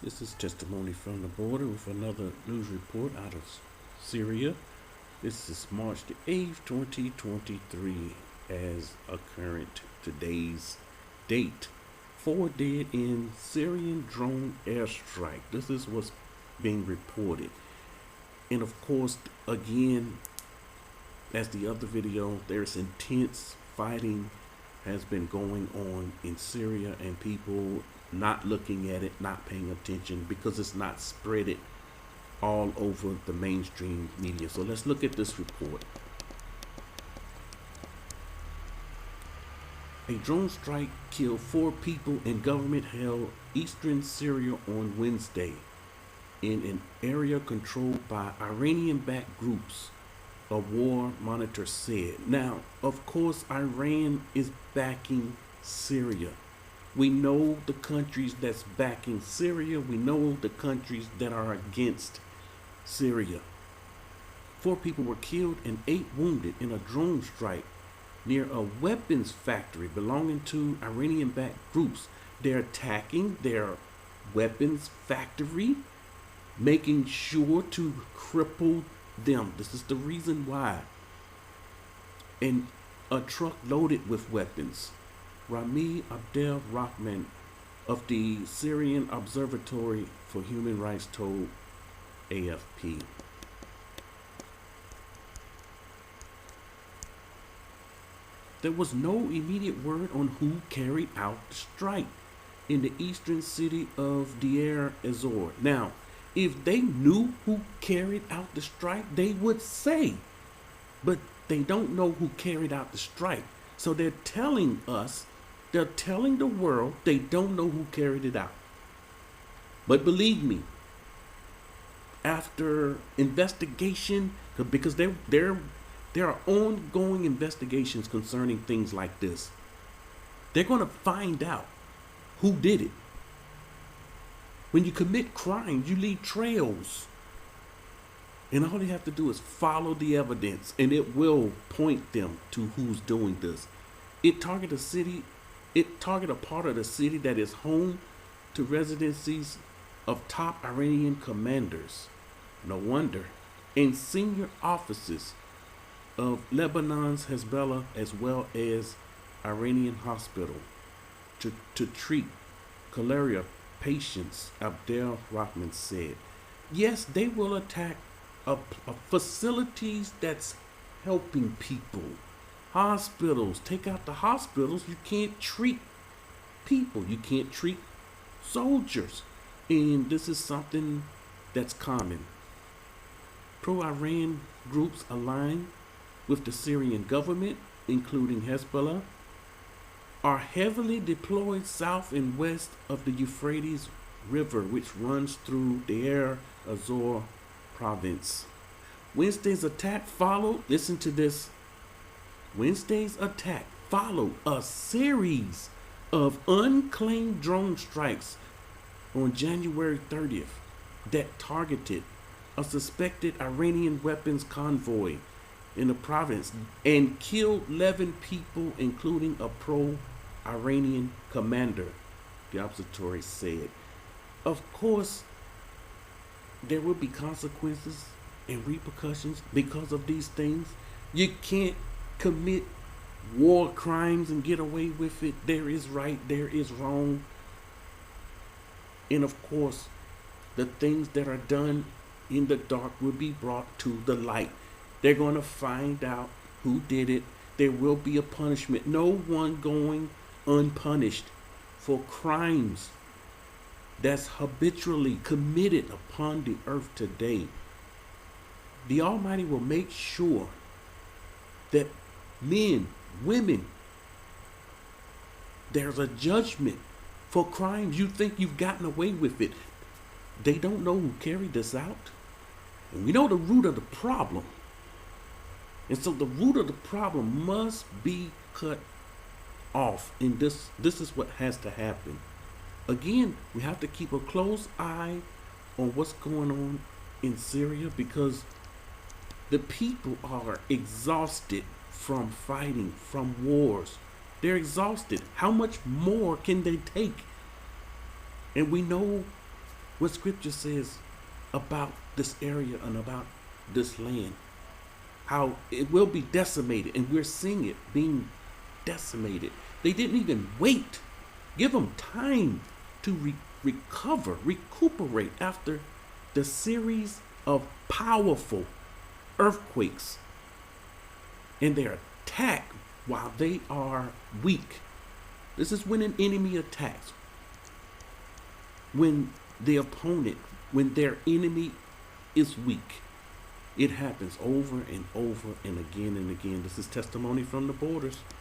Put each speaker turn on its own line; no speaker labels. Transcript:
This is testimony from the border with another news report out of Syria. This is March the 8th, 2023, as a current today's date. 4 dead in Syrian drone airstrike. This is what's being reported. And of course, again, as the other video, there's intense fighting has been going on in Syria, and people not looking at it, not paying attention because it's not spread it all over the mainstream media. So let's look at this report. A drone strike killed 4 people in government-held eastern Syria on Wednesday in an area controlled by Iranian-backed groups, a war monitor said. Now, of course, Iran is backing Syria. We know the countries that's backing Syria. We know the countries that are against Syria. 4 people were killed and 8 wounded in a drone strike near a weapons factory belonging to Iranian-backed groups. They're attacking their weapons factory, making sure to cripple them. This is the reason why. And a truck loaded with weapons. Rami Abdel Rahman of the Syrian Observatory for Human Rights told AFP. There was no immediate word on who carried out the strike in the eastern city of Deir ez-Zor. Now, if they knew who carried out the strike, they would say, but they don't know who carried out the strike. So they're telling us, they're telling the world they don't know who carried it out. But believe me, after investigation, because there are ongoing investigations concerning things like this, they're going to find out who did it. When you commit crimes, you leave trails. And all they have to do is follow the evidence, and it will point them to who's doing this. It targeted a part of the city that is home to residencies of top Iranian commanders. No wonder. And senior officers of Lebanon's Hezbollah, as well as Iranian hospital to treat cholera patients, Abdel Rahman said. Yes, they will attack facilities that's helping people. Hospitals. Take out the hospitals. You can't treat people. You can't treat soldiers. And this is something that's common. Pro-Iran groups aligned with the Syrian government, including Hezbollah, are heavily deployed south and west of the Euphrates River, which runs through Deir ez-Zor province. Wednesday's attack followed, listen to this, Wednesday's attack followed a series of unclaimed drone strikes on January 30th that targeted a suspected Iranian weapons convoy in the province and killed 11 people, including a pro-Iranian commander, the observatory said. Of course, there will be consequences and repercussions because of these things. You can't commit war crimes and get away with it. There is right, there is wrong. And of course, the things that are done in the dark will be brought to the light. They're going to find out who did it. There will be a punishment. No one going unpunished for crimes that's habitually committed upon the earth today. The Almighty will make sure that men, women, there's a judgment for crimes. You think you've gotten away with it. They don't know who carried this out. And we know the root of the problem. And so the root of the problem must be cut off. And this is what has to happen. Again, we have to keep a close eye on what's going on in Syria, because the people are exhausted from fighting, from wars. They're exhausted. How much more can they take? And we know what scripture says about this area and about this land, how it will be decimated, and we're seeing it being decimated. They didn't even wait, give them time to recuperate after the series of powerful earthquakes and their attack while they are weak. This is when an enemy attacks, when the opponent, when their enemy is weak. It happens over and over and again and again. This is testimony from the borders.